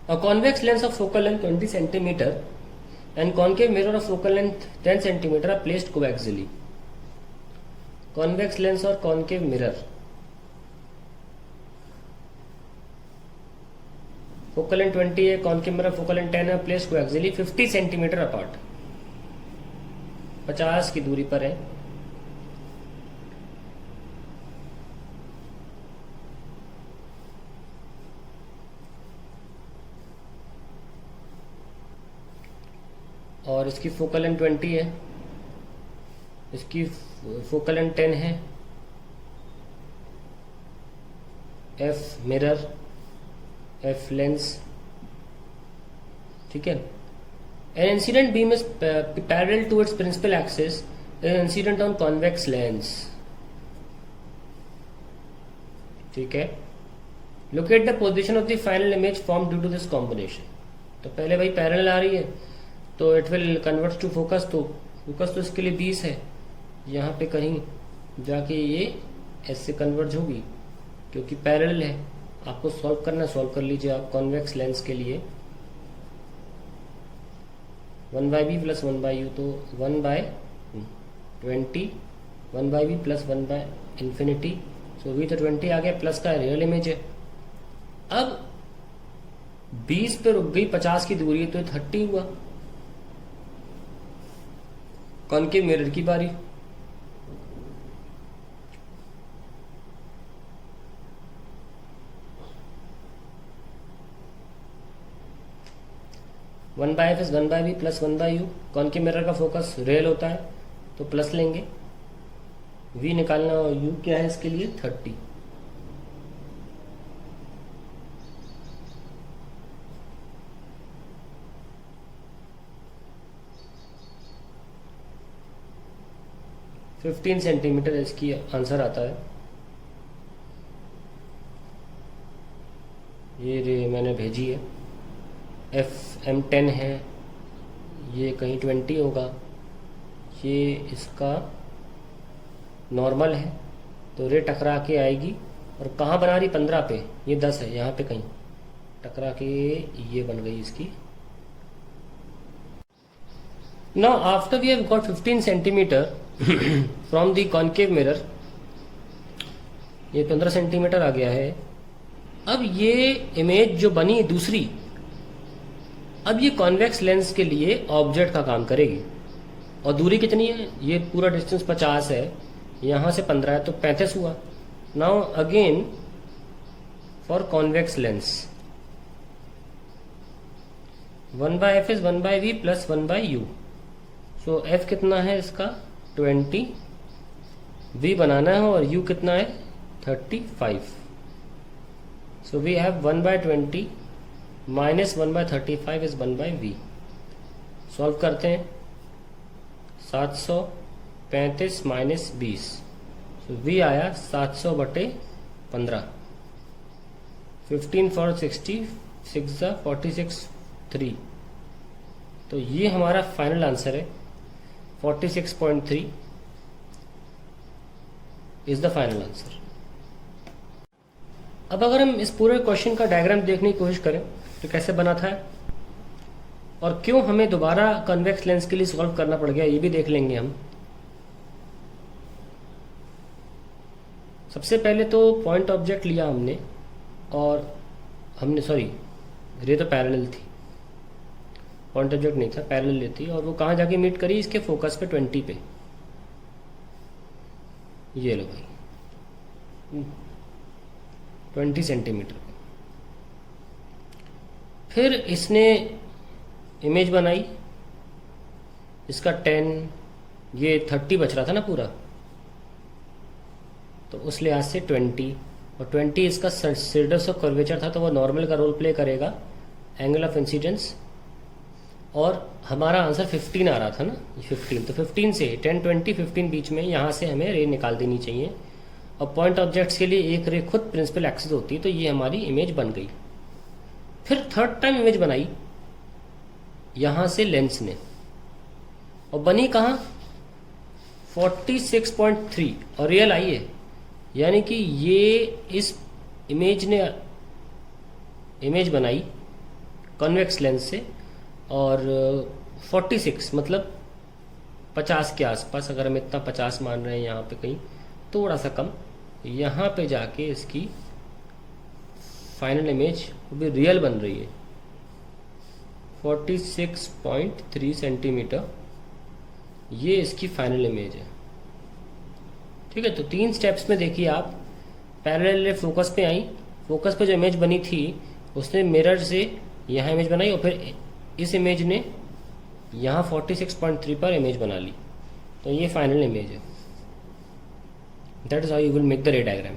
A convex lens of focal length 20 centimeter and concave mirror of focal length 10 centimeter are placed coaxially. Convex lens और concave mirror, focal length 20 है, concave mirror focal length 10 है, placed coaxially 50 centimeter apart, 50 की दूरी पर है. और इसकी focal length 20 है, इसकी फोकल लेंथ 10 है. एफ मिरर, एफ लेंस, ठीक है. An incident beam is parallel to its principal axis is incident on convex lens, ठीक है. Locate the position of the final image form due to this combination. तो पहले भाई parallel आ रही है तो it will convert to focus, तो फोकस तो इसके लिए 20 है, यहाँ पे कहीं जाके ये ऐसे कन्वर्ज होगी क्योंकि पैरेलल है. आपको सॉल्व करना, सॉल्व कर लीजिए आप. कॉन्वेक्स लेंस के लिए 1/b प्लस 1/u, तो 1/20, 1/b प्लस 1/infinity. सो v तो 20 आ गया, प्लस का रियल इमेज है. अब 20 पे रुक गई, 50 की दूरी है तो 30 हुआ. कॉनकेव मिरर की बारी. One by F is 1/b plus 1/u. Concave mirror का फोकस रियल होता है तो प्लस लेंगे. v निकालना और u क्या है इसके लिए 30. $15 सेंटीमीटर इसकी आंसर आता है. ये रे मैंने भेजी है. FM10 है, ये कहीं 20 होगा. ये इसका नॉर्मल है तो रे टकरा के आएगी. और कहाँ बना रही 15 पे, ये 10 है, यहाँ पे कहीं टकरा के ये बन गई इसकी. Now after we have got 15 centimeter from the concave mirror, ये 15 सेंटीमीटर आ गया है. अब ये इमेज जो बनी दूसरी, अब ये कॉन्वेक्स लेंस के लिए ऑब्जेक्ट का काम करेगी. और दूरी कितनी है, ये पूरा डिस्टेंस 50 है, यहाँ से 15 है तो 35 हुआ. Now again for convex lens 1/f is 1/v plus 1/u. So f कितना है इसका 20, v बनाना है और u कितना है 35. So we have 1/20 minus 1/35 is 1/v. Solve करते हैं. 735 माइनस 20, सो v आया 700/15. 15 for 60, 6 46, 3. तो ये हमारा फाइनल आंसर है. 46.3 इज द फाइनल आंसर. अब अगर हम इस पूरे क्वेश्चन का डायग्राम देखने की कोशिश करें तो कैसे बना था और क्यों हमें दोबारा कन्वेक्स लेंस के लिए सॉल्व करना पड़ गया, ये भी देख लेंगे हम. सबसे पहले तो पॉइंट ऑब्जेक्ट लिया हमने, और हमने सॉरी रे तो पैरेलल थी, पॉइंट ऑब्जेक्ट नहीं था, पैरेलल लेती. और वो कहाँ जाके मीट करी, इसके फोकस पे 20 पे. ये लो भाई 20 सेंटीमीटर. फिर इसने इमेज बनाई, इसका 10, ये 30 बच रहा था ना पूरा, तो उस लिहाज से 20, और 20 इसका रेडियस ऑफ कर्वेचर था तो वो नॉर्मल का रोल प्ले करेगा, एंगल ऑफ इंसिडेंस. और हमारा आंसर 15 आ रहा था ना, 15, तो 15 से 10, 20, 15 बीच में यहाँ से हमें रे निकाल देनी चाहिए. और पॉइंट ऑब्जेक्ट्स के लिए एक रे खुद प्रिंसिपल एक्सिस होती है, तो ये हमारी इमेज बन गई. फिर थर्ड टाइम इमेज बनाई यहाँ से लेंस ने, और बनी कहाँ 46.3, और रियल आई है. यानी कि ये इस इमेज ने इमेज बनाई कॉन्वेक्स लेंस से, और 46 मतलब 50 के आसपास, अगर हम इतना 50 मान रहे हैं यहाँ पे कहीं, थोड़ा सा कम, यहाँ पे जाके इसकी फाइनल इमेज भी रियल बन रही है। 46.3 सेंटीमीटर ये इसकी फाइनल इमेज है। ठीक है, तो 3 स्टेप्स में देखिए आप, पैरेलल फोकस पे आई, फोकस पे जो इमेज बनी थी उसने मिरर से यहाँ इमेज बनाई, और फिर इस इमेज ने यहाँ 46.3 पर इमेज बना ली, तो ये फाइनल इमेज है। That is how you will make the रे डायग्राम।